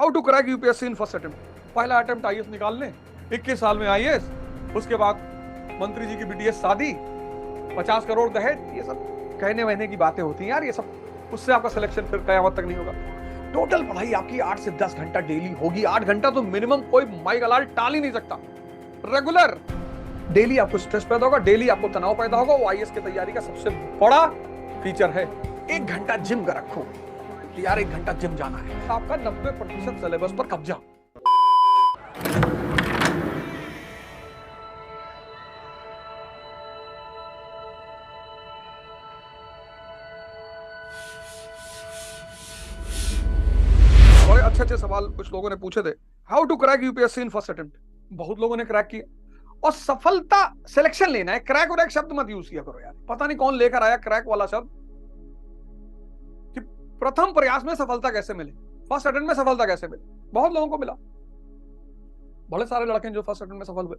How to crack UPSC in first attempt. पहला attempt IAS निकाल लें, 21 साल में आईएएस, उसके बाद मंत्री जी की बीटीएस शादी, 50 करोड़ दहेज, ये सब कहने वहने की बातें होती हैं यार, ये सब उससे आपका सिलेक्शन फिर कयामत तक नहीं होगा। टोटल पढ़ाई आपकी 8 से 10 घंटा डेली होगी। 8 घंटा तो मिनिमम कोई माई गलाल टाल ही नहीं सकता। रेगुलर डेली आपको स्ट्रेस पैदा होगा, डेली आपको तनाव पैदा होगा। वो आईएएस की तैयारी का सबसे बड़ा फीचर है। 1 घंटा जिम का रखो कि यार 1 घंटा जिम जाना है। आपका 90% सिलेबस पर कब्जा। बड़े अच्छे सवाल कुछ लोगों ने पूछे थे। How to crack UPSC in first attempt. बहुत लोगों ने क्रैक किया, और सफलता सिलेक्शन लेना है। क्रैक और एक शब्द मत यूज किया करो यार, पता नहीं कौन लेकर आया क्रैक वाला शब्द, कि प्रथम प्रयास में सफलता कैसे मिले, फर्स्ट अटेम्प्ट में सफलता कैसे मिले। बहुत लोगों को मिला, बड़े सारे लड़के जो फर्स्ट अटेम्प्ट में सफल हुए।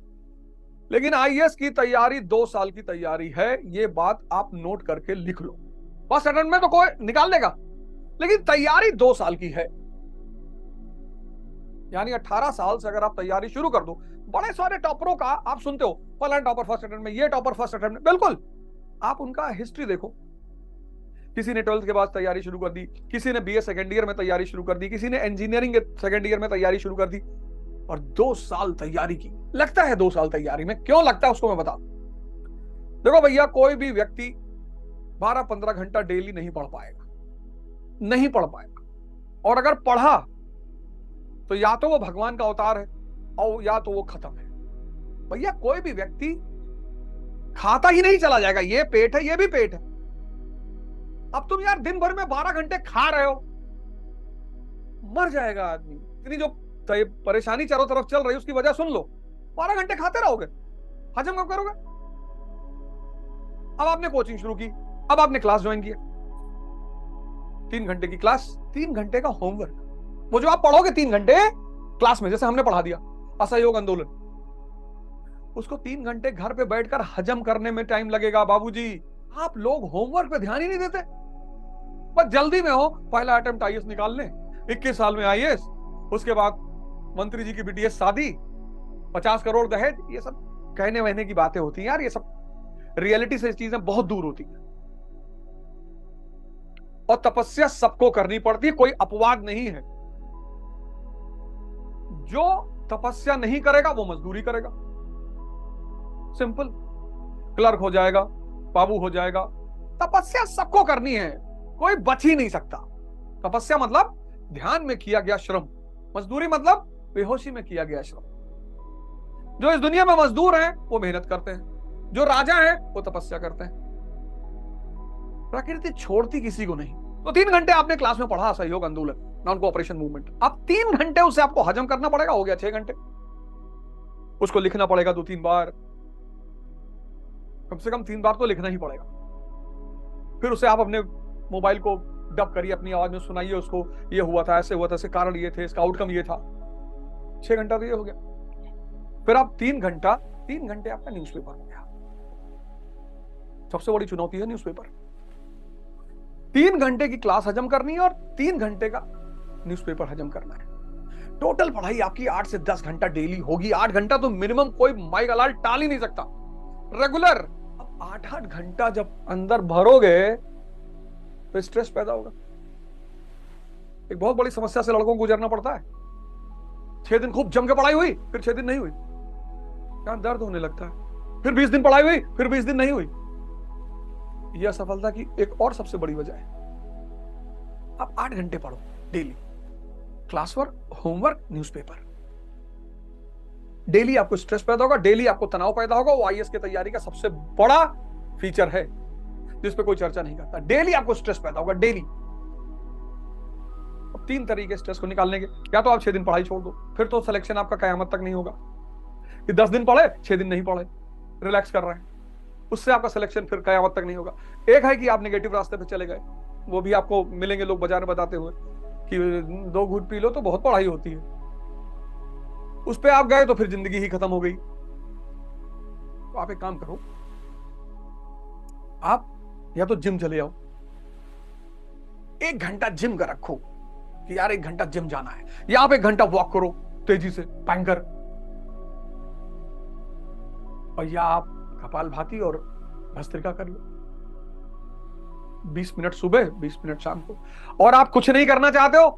लेकिन आईएएस की तैयारी 2 साल की तैयारी है, ये बात आप नोट करके लिख लो। फर्स्ट अटेम्प्ट में तो कोई निकाल लेगा, लेकिन तैयारी 2 साल की है। यानी 18 साल से अगर आप तैयारी शुरू कर दो, बड़े सारे टॉपरों का आप सुनते हो, फलाना टॉपर फर्स्ट अटेम्प्ट में, ये टॉपर फर्स्ट अटेम्प्ट में, बिल्कुल आप उनका हिस्ट्री देखो। किसी ने 12th के बाद तैयारी शुरू कर दी, किसी ने बीए सेकेंड ईयर में तैयारी शुरू कर दी, किसी ने इंजीनियरिंग सेकेंड ईयर में तैयारी शुरू कर दी, और 2 साल तैयारी की। लगता है 2 साल तैयारी में, क्यों लगता है उसको मैं बता। देखो भैया, कोई भी व्यक्ति 12-15 घंटा डेली नहीं पढ़ पाएगा, नहीं पढ़ पाएगा। और अगर पढ़ा तो या तो वो भगवान का अवतार है, और या तो वो खत्म है। भैया कोई भी व्यक्ति खाता ही नहीं चला जाएगा। ये पेट है, ये भी पेट है। अब तुम यार दिन भर में 12 घंटे खा रहे हो, मर जाएगा आदमी। इतनी जो परेशानी चारों तरफ चल रही है उसकी वजह सुन लो। 12 घंटे खाते रहोगे, हजम कब करोगे। अब आपने कोचिंग शुरू की, अब आपने क्लास ज्वाइन किया, 3 घंटे की क्लास, 3 घंटे का होमवर्क। वो जो आप पढ़ोगे 3 घंटे क्लास में, जैसे हमने पढ़ा दिया असहयोग आंदोलन, उसको 3 घंटे घर पे बैठकर हजम करने में टाइम लगेगा। बाबूजी आप लोग होमवर्क पे ध्यान ही नहीं देते, बस जल्दी में हो। पहला अटेम्प्ट आईएएस निकाल लें, 21 साल में आईएएस, उसके बाद मंत्री जी की बीटीएस शादी, 50 करोड़ दहेज, ये सब कहने वहने की बातें होती हैं यार, ये सब रियलिटी से चीजें बहुत दूर होती हैं। और तपस्या सबको करनी पड़ती है, कोई अपवाद नहीं है। जो तपस्या नहीं करेगा वो मजदूरी करेगा, सिंपल। क्लर्क हो जाएगा, बाबू हो जाएगा। तपस्या सबको करनी है, कोई बच ही नहीं सकता। तपस्या मतलब ध्यान में किया गया श्रम, मजदूरी मतलब बेहोशी में किया गया श्रम। जो इस दुनिया में मजदूर हैं वो मेहनत करते हैं, जो राजा हैं वो तपस्या करते हैं। प्रकृति छोड़ती किसी को नहीं। तो 3 घंटे आपने क्लास में पढ़ा सहयोग आंदोलन, नॉन कोऑपरेशन मूवमेंट, अब 3 घंटे उसे आपको हजम करना पड़ेगा, हो गया 6 घंटे। उसको लिखना पड़ेगा 2-3 बार, कम से कम 3 बार तो लिखना ही पड़ेगा। फिर उसे आप अपने मोबाइल को डब करिए, अपनी आवाज में सुनाइए उसको, ये हुआ था, ऐसे हुआ था, इसके कारण ये थे, इसका आउटकम ये था। 6 घंटा तो ये हो गया। फिर आप 3 घंटे आपका न्यूज़पेपर हो गया। सबसे बड़ी चुनौती है न्यूज़पेपर। 3 घंटे की क्लास हजम करनी है और 3 घंटे का न्यूज़पेपर हजम करना है। टोटल पढ़ाई आपकी 8 से 10 घंटा डेली होगी। 8 घंटा तो मिनिमम कोई माई गलाल टाल ही नहीं सकता, रेगुलर। अब 8-8 घंटा जब अंदर भरोगे तो स्ट्रेस पैदा होगा। एक बहुत बड़ी समस्या से लड़कों को गुजरना पड़ता है। 6 दिन खूब जम के पढ़ाई हुई, फिर 6 दिन नहीं हुई, यहां दर्द होने लगता है। फिर 20 दिन पढ़ाई हुई, फिर 20 दिन नहीं हुई। यह असफलता की एक और सबसे बड़ी वजह है। आप 8 घंटे पढ़ो daily, class work, homework, newspaper. Daily आपको स्ट्रेस पैदा होगा, डेली आपको तनाव पैदा होगा। वो आईएएस की तैयारी का सबसे बड़ा फीचर है जिस पे कोई चर्चा नहीं करता। डेली आपको स्ट्रेस पैदा होगा, डेली। अब 3 तरीके स्ट्रेस को निकालने के। या तो आप 6 दिन पढ़ाई छोड़ दो, फिर तो सिलेक्शन आपका कयामत तक नहीं होगा। कि 10 दिन पढ़े, 6 दिन नहीं पढ़े, रिलैक्स कर रहे हैं, उससे आपका सिलेक्शन फिर कयामत तक नहीं होगा। एक है कि आप नेगेटिव रास्ते पे चले गए, वो भी आपको मिलेंगे लोग बाजार में बताते हुए कि 2 घूंट पी लो तो बहुत पढ़ाई होती है। उस पे आप गए तो फिर जिंदगी ही खत्म हो गई। तो आप एक काम करो, आप या तो जिम चले जाओ, 1 घंटा जिम का रखो कि यार 1 घंटा जिम जाना है, या आप 1 घंटा वॉक करो तेजी से पैंकर, और या आप कपालभाति और भस्त्रिका कर लो 20 मिनट सुबह 20 मिनट शाम को। और आप कुछ नहीं करना चाहते हो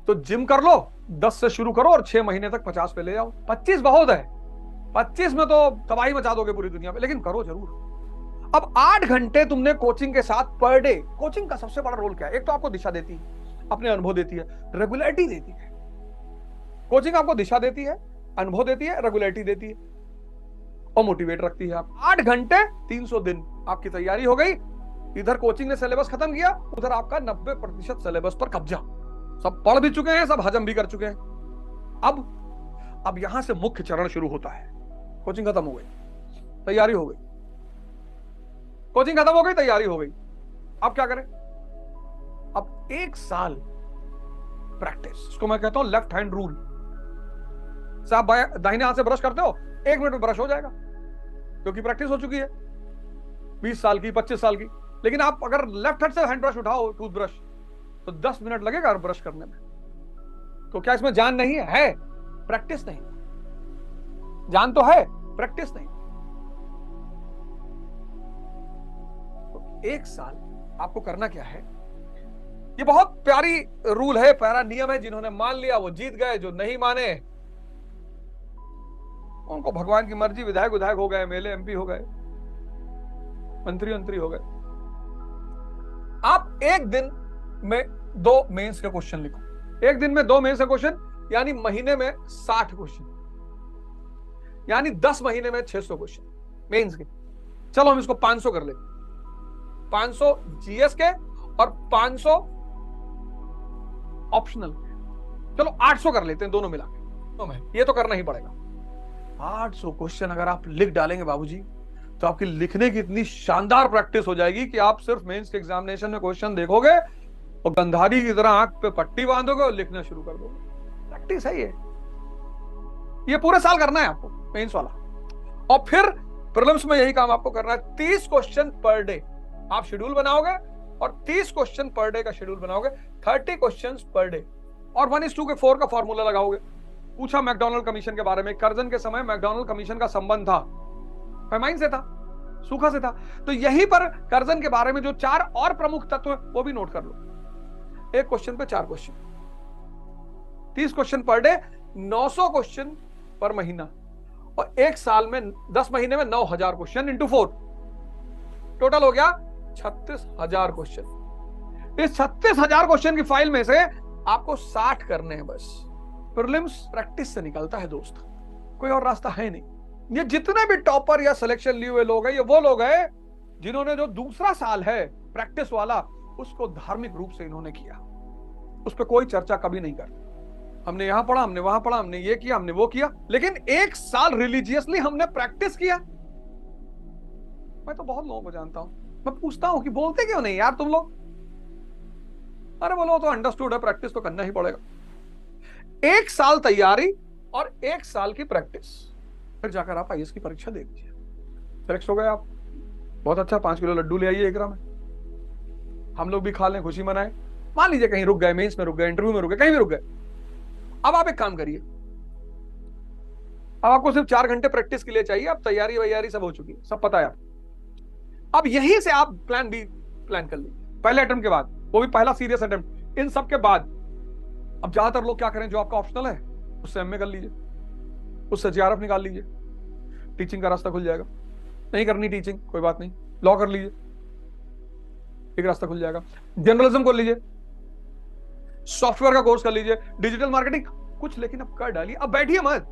तो जिम कर लो, 10 से शुरू करो और 6 महीने तक 50 पे ले जाओ। 25 बहुत है, 25 में तो तबाही मचा दोगे पूरी दुनिया पे, लेकिन करो जरूर। अब 8 घंटे तुमने कोचिंग के साथ पर डे, कोचिंग का सबसे बड़ा रोल क्या है? एक तो आपको दिशा देती है, अपने अनुभव देती है, रेगुलरिटी देती है। कोचिंग आपको दिशा देती है, अनुभव देती है, रेगुलरिटी देती है और मोटिवेट रखती है। आप 8 घंटे 300 दिन आपकी तैयारी हो गई। इधर कोचिंग ने सिलेबस खत्म किया, उधर आपका 90% सिलेबस पर कब्जा। सब पढ़ भी चुके हैं, सब हजम भी कर चुके हैं। अब यहां से मुख्य चरण शुरू होता है। कोचिंग खत्म हो गई, तैयारी हो गई, कोचिंग खत्म हो गई, तैयारी हो गई। अब क्या करें? अब 1 साल प्रैक्टिस, इसको मैं कहता हूं लेफ्ट हैंड रूल। आप दाहिने हाथ से ब्रश करते हो, 1 मिनट में ब्रश हो जाएगा, क्योंकि प्रैक्टिस हो चुकी है 20 साल की, 25 साल की। लेकिन आप अगर लेफ्ट हैंड से हैंड ब्रश उठाओ, टूथब्रश, तो 10 मिनट लगेगा ब्रश करने में। तो क्या इसमें जान नहीं है? प्रैक्टिस नहीं। जान तो है, प्रैक्टिस नहीं। तो 1 साल आपको करना क्या है? ये बहुत प्यारी रूल है, प्यारा नियम है। जिन्होंने मान लिया वो जीत गए, जो नहीं माने उनको भगवान की मर्जी, विधायक हो गए, एमएलए एमपी हो गए, मंत्री हो गए। आप एक दिन में 2 मेंस के क्वेश्चन लिखो। एक दिन में 2 मेंस के क्वेश्चन, यानी महीने में 60 क्वेश्चन, यानी 10 महीने में 600 क्वेश्चन मेंस के। चलो हम इसको 500 कर लेते, 500 जीएस के और 500 ऑप्शनल। चलो 800 कर लेते हैं दोनों मिला के। ये तो करना ही पड़ेगा। 800 क्वेश्चन अगर आप लिख डालेंगे बाबूजी, तो आपकी लिखने की इतनी शानदार प्रैक्टिस हो जाएगी कि आप सिर्फ मेंस के एग्जामिनेशन में क्वेश्चन देखोगे और गंधारी की तरह आंख पे पट्टी बांधोगे और लिखना शुरू कर दोगे। प्रैक्टिस है ये पूरे साल करना है आपको, मेंस वाला। और फिर प्रीलिम्स में यही काम आपको करना है। 30 क्वेश्चन पर डे आप शेड्यूल बनाओगे, और 30 क्वेश्चन पर डे का शेड्यूल बनाओगे, 30 क्वेश्चन पर डे। और 1:4 का फॉर्मूला लगाओगे। पूछा मैकडॉनल्ड कमीशन के बारे में। कर्जन के समय मैकडॉनल्ड कमीशन का संबंध था फेमाइन से, था सूखा से था। तो यहीं पर कर्जन के बारे में जो 4 और प्रमुख तत्व है वो भी नोट कर लो। एक क्वेश्चन पे 4 question, 30 question per day, 900 question पर महीना, और 1 साल में 10 महीने में 9000 क्वेश्चन इंटू 4, टोटल हो गया 36,000 क्वेश्चन। इस 36,000 क्वेश्चन की फाइल में से आपको 60 करने हैं बस। प्रीलिम्स प्रैक्टिस से निकलता है दोस्त, कोई और रास्ता है नहीं। ये जितने भी टॉपर या सिलेक्शन लिए हुए लोग हैं, ये वो लोग हैं जिन्होंने जो दूसरा साल है प्रैक्टिस वाला, उसको धार्मिक रूप से इन्होंने किया। उस पर कोई चर्चा कभी नहीं करते। हमने यहां पढ़ा, हमने वहां पढ़ा, हमने ये किया, हमने वो किया, लेकिन 1 साल रिलीजियसली हमने प्रैक्टिस किया। मैं तो बहुत लोगों को जानता हूं, मैं पूछता हूं कि बोलते क्यों नहीं यार तुम लोग? अरे बोलो तो अंडरस्टूड है, प्रैक्टिस तो करना ही पड़ेगा। 1 साल तैयारी और 1 साल की प्रैक्टिस, फिर जाकर आप आईएएस की परीक्षा दे दीजिए। सिलेक्ट हो गए आप, बहुत अच्छा। 5 किलो लड्डू ले आइए एकरा में, हम लोग भी खा लें, खुशी मनाएं। मान लीजिए कहीं रुक गए, मेंस में रुक गए, इंटरव्यू में रुक गए, कहीं भी रुक गए। अब आप एक काम करिए, अब आपको सिर्फ 4 घंटे प्रैक्टिस के लिए चाहिए। अब तैयारी वैयारी सब हो चुकी है, सब पता है आपको। अब यहीं से आप प्लान बी प्लान कर लीजिए, पहले अटेम्प्ट के बाद, वो भी पहला सीरियस अटेम्प्ट। इन सब के बाद अब ज्यादातर लोग क्या करें, जो आपका ऑप्शनल है उससे एमए कर लीजिए, उससे जेआरएफ निकाल लीजिए, टीचिंग का रास्ता खुल जाएगा। नहीं करनी टीचिंग, कोई बात नहीं, लॉ कर लीजिए, एक रास्ता खुल जाएगा। जर्नलिज्म कर लीजिए, सॉफ्टवेयर का कोर्स कर लीजिए, डिजिटल मार्केटिंग कुछ, लेकिन अब कर डालिए। अब बैठिए मत,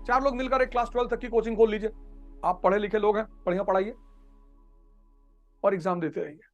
4 लोग मिलकर एक क्लास 12 तक की कोचिंग खोल लीजिए। आप पढ़े लिखे लोग हैं, बढ़िया पढ़ाइए और एग्जाम देते रहिए।